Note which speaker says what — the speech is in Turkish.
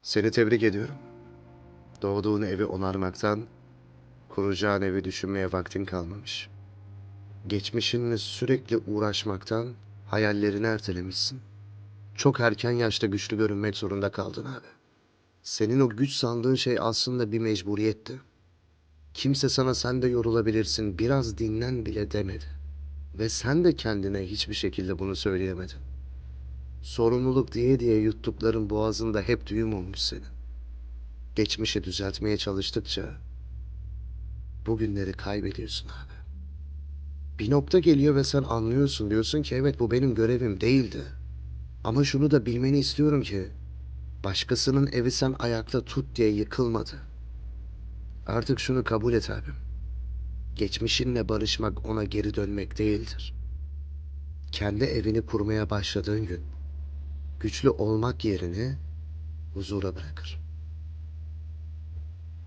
Speaker 1: Seni tebrik ediyorum. Doğduğun evi onarmaktan, kuracağın evi düşünmeye vaktin kalmamış. Geçmişinle sürekli uğraşmaktan hayallerini ertelemişsin. Çok erken yaşta güçlü görünmek zorunda kaldın abi. Senin o güç sandığın şey aslında bir mecburiyetti. Kimse sana sen de yorulabilirsin, biraz dinlen bile demedi. Ve sen de kendine hiçbir şekilde bunu söyleyemedin. Sorumluluk diye diye yuttukların boğazında hep düğüm olmuş senin. Geçmişi düzeltmeye çalıştıkça bugünleri kaybediyorsun abi. Bir nokta geliyor ve sen anlıyorsun. Diyorsun ki evet, bu benim görevim değildi. Ama şunu da bilmeni istiyorum ki başkasının evi sen ayakta tut diye yıkılmadı. Artık şunu kabul et abim. Geçmişinle barışmak ona geri dönmek değildir. Kendi evini kurmaya başladığın gün güçlü olmak yerini huzura bırakır.